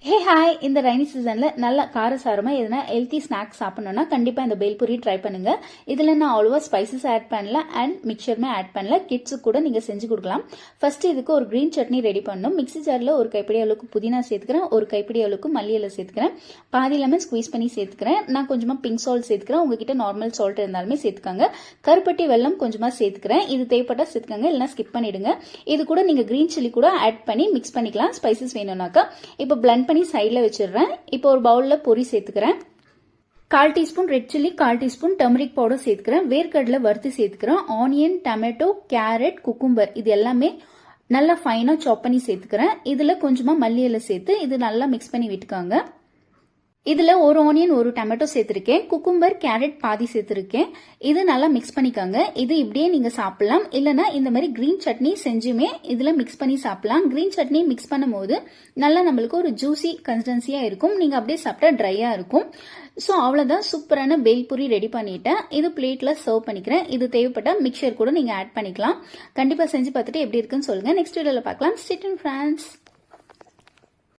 Hey hi, இந்த ரைனி சீசன்ல நல்ல காரசாரமா எதனா ஹெல்த்தி ஸ்நாக்ஸ் சாப்பிடணும்னா கண்டிப்பா இந்த பேல்பூரி ட்ரை பண்ணுங்க. இதுல நான் அவ்வளோவா ஸ்பைசஸ் ஆட் பண்ணல அண்ட் மிக்சருமே ஆட் பண்ணல. கிட்ஸுக்கு கூட நீங்க செஞ்சு கொடுக்கலாம். ஃபர்ஸ்ட் இதுக்கு ஒரு கிரீன் சட்னி ரெடி பண்ணணும். மிக்ஸி ஜார்ல ஒரு கைப்பிடி அளவுக்கு புதினா சேர்த்துக்கிறேன், ஒரு கைப்பிடி அளவுக்கு மல்லி இலை சேர்த்துக்கிறேன், பாதி லெமன் ஸ்குவீஸ் பண்ணி சேர்த்துக்கிறேன். நான் கொஞ்சமா பிங்க் சால்ட் சேர்த்துக்கிறேன். உங்ககிட்ட நார்மல் சால்ட் இருந்தாலுமே சேர்த்துக்காங்க. கருப்பட்டி வெல்லம் கொஞ்சமா சேர்த்துக்கிறேன். இது தேவைப்பட்டா சேர்த்துக்காங்க, இல்லைன்னா ஸ்கிப் பண்ணிடுங்க. இது கூட நீங்க கிரீன் சில்லி கூட ஆட் பண்ணி மிக்ஸ் பண்ணிக்கலாம் ஸ்பைசஸ் வேணும்னாக்கா. இப்போ பிளண்ட் பண்ணி சைடில் வச்சிடுறேன். இப்போ ஒரு பவுலில் பொரி சேர்த்துக்கிறேன். 1/4 teaspoon red chilli, 1/4 teaspoon turmeric powder சேர்த்துக்கிறேன். வேர்க்கடலை வறுத்து சேர்த்துக்கிறேன். ஆனியன், டொமேட்டோ, கேரட், குக்கும்பர் இது எல்லாமே நல்லா ஃபைனா சாப் பண்ணி சேர்த்துக்கிறேன். இதுல கொஞ்சமா மல்லி இலை சேர்த்து இது நல்லா மிக்ஸ் பண்ணி விட்டுக்காங்க. இதுல ஒரு ஆனியன் ஒரு டொமேட்டோ சேர்த்திருக்கேன். குக்கும்பர் கேரட் பாதி சேர்த்திருக்கேன். இது நல்லா மிக்ஸ் பண்ணிக்காங்க. இது இப்படியே நீங்க சாப்பிடலாம், இல்லைன்னா இந்த மாதிரி கிரீன் சட்னி செஞ்சுமே இதுல மிக்ஸ் பண்ணி சாப்பிடலாம். கிரீன் சட்னி மிக்ஸ் பண்ணும் போது நல்லா நம்மளுக்கு ஒரு ஜூசி கன்சிஸ்டன்சியா இருக்கும். நீங்க அப்படியே சாப்பிட்டா ட்ரையா இருக்கும். ஸோ அவ்வளவுதான், சூப்பரான பேல்பூரி ரெடி பண்ணிட்டேன். இது பிளேட்ல சர்வ் பண்ணிக்கிறேன். இது தேவைப்பட்ட மிக்சர் கூட நீங்க ஆட் பண்ணிக்கலாம். கண்டிப்பா செஞ்சு பார்த்துட்டு எப்படி இருக்குன்னு சொல்லுங்க. நெக்ஸ்ட் வீடியோல பார்க்கலாம். Stay tuned friends.